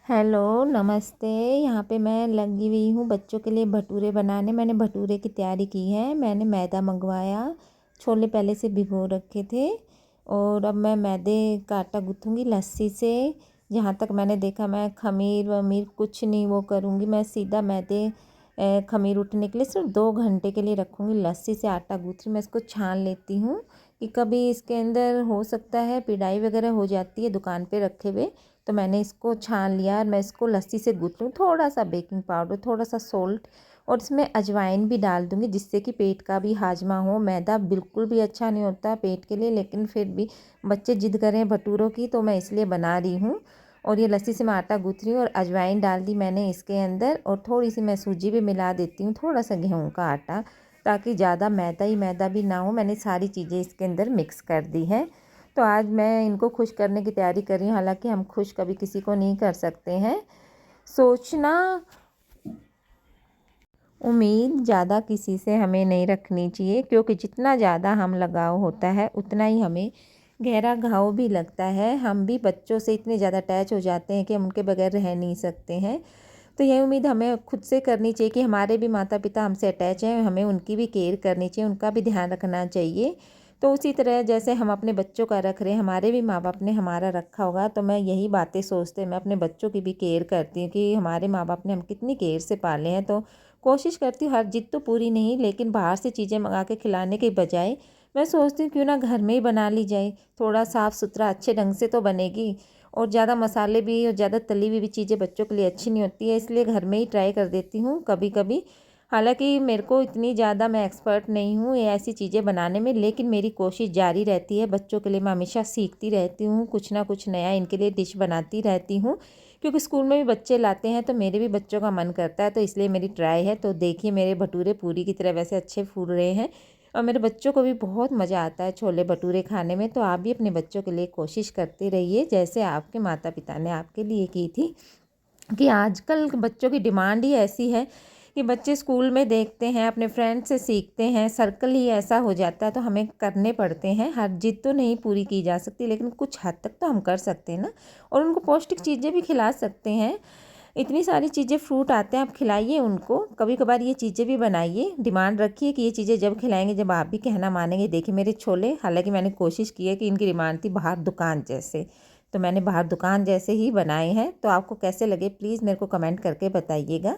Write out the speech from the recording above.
Hello, नमस्ते। यहाँ पे मैं लगी हुई हूँ बच्चों के लिए भटूरे बनाने। मैंने भटूरे की तैयारी की है। मैंने मैदा मंगवाया, छोले पहले से भिगो रखे थे और अब मैं मैदे का आटा गूँथूँगी लस्सी से। जहाँ तक मैंने देखा, मैं खमीर वमीर कुछ नहीं वो करूँगी। मैं सीधा मैदे खमीर उठने के लिए सिर्फ 2 घंटे के लिए रखूँगी। लस्सी से आटा गूँथ रही, मैं इसको छान लेती हूँ कि कभी इसके अंदर हो सकता है पिड़ाई वगैरह हो जाती है दुकान पे रखे हुए। तो मैंने इसको छान लिया और मैं इसको लस्सी से गूँथ लूँ। थोड़ा सा बेकिंग पाउडर, थोड़ा सा सोल्ट और इसमें अजवाइन भी डाल दूँगी, जिससे कि पेट का भी हाजमा हो। मैदा बिल्कुल भी अच्छा नहीं होता पेट के लिए, लेकिन फिर भी बच्चे जिद कर रहे हैं भटूरों की, तो मैं इसलिए बना रही हूँ। और ये लस्सी से मैं आटा गूँथ रही हूँ और अजवाइन डाल दी मैंने इसके अंदर, और थोड़ी सी मैं सूजी भी मिला देती हूँ, थोड़ा सा गेहूँ का आटा, ताकि ज़्यादा मैदा ही मैदा भी ना हो। मैंने सारी चीज़ें इसके अंदर मिक्स कर दी है। तो आज मैं इनको खुश करने की तैयारी कर रही हूँ। हालांकि हम खुश कभी किसी को नहीं कर सकते हैं। सोचना, उम्मीद ज़्यादा किसी से हमें नहीं रखनी चाहिए, क्योंकि जितना ज़्यादा हम लगाव होता है उतना ही हमें गहरा घाव भी लगता है। हम भी बच्चों से इतने ज़्यादा अटैच हो जाते हैं कि हम उनके बगैर रह नहीं सकते हैं। तो यह उम्मीद हमें खुद से करनी चाहिए कि हमारे भी माता पिता हमसे अटैच हैं, हमें उनकी भी केयर करनी चाहिए, उनका भी ध्यान रखना चाहिए। तो उसी तरह जैसे हम अपने बच्चों का रख रहे हैं, हमारे भी माँ बाप ने हमारा रखा होगा। तो मैं यही बातें सोचते मैं अपने बच्चों की भी केयर करती हूँ कि हमारे माँ बाप ने हम कितनी केयर से पाले हैं। तो कोशिश करती हूँ, हर जिद तो पूरी नहीं, लेकिन बाहर से चीज़ें मंगा के खिलाने के बजाय मैं सोचती हूँ क्यों ना घर में ही बना ली जाए। थोड़ा साफ़ सुथरा अच्छे ढंग से तो बनेगी, और ज़्यादा मसाले भी और ज़्यादा तली हुई भी चीज़ें बच्चों के लिए अच्छी नहीं होती है, इसलिए घर में ही ट्राई कर देती हूँ कभी कभी। हालांकि मेरे को इतनी ज़्यादा मैं एक्सपर्ट नहीं हूँ ये ऐसी चीज़ें बनाने में, लेकिन मेरी कोशिश जारी रहती है। बच्चों के लिए मैं हमेशा सीखती रहती हूँ, कुछ ना कुछ नया इनके लिए डिश बनाती रहती हूँ, क्योंकि स्कूल में भी बच्चे लाते हैं तो मेरे भी बच्चों का मन करता है, तो इसलिए मेरी ट्राई है। तो देखिए, मेरे भटूरे पूरी की तरह वैसे अच्छे फूल रहे हैं और मेरे बच्चों को भी बहुत मज़ा आता है छोले भटूरे खाने में। तो आप भी अपने बच्चों के लिए कोशिश करते रहिए, जैसे आपके माता पिता ने आपके लिए की थी। कि आजकल बच्चों की डिमांड ही ऐसी है कि बच्चे स्कूल में देखते हैं, अपने फ्रेंड से सीखते हैं, सर्कल ही ऐसा हो जाता है, तो हमें करने पड़ते हैं। हर जिद तो नहीं पूरी की जा सकती, लेकिन कुछ हद तक तो हम कर सकते हैं ना। और उनको पौष्टिक चीज़ें भी खिला सकते हैं। इतनी सारी चीज़ें, फ्रूट आते हैं, आप खिलाइए उनको। कभी कभार ये चीज़ें भी बनाइए, डिमांड रखिए कि ये चीज़ें जब खिलाएंगे जब आप भी कहना मानेंगे। देखिए मेरे छोले, हालांकि मैंने कोशिश की है कि इनकी डिमांड थी बाहर दुकान जैसे, तो मैंने बाहर दुकान जैसे ही बनाए हैं। तो आपको कैसे लगे प्लीज़ मेरे को कमेंट करके बताइएगा।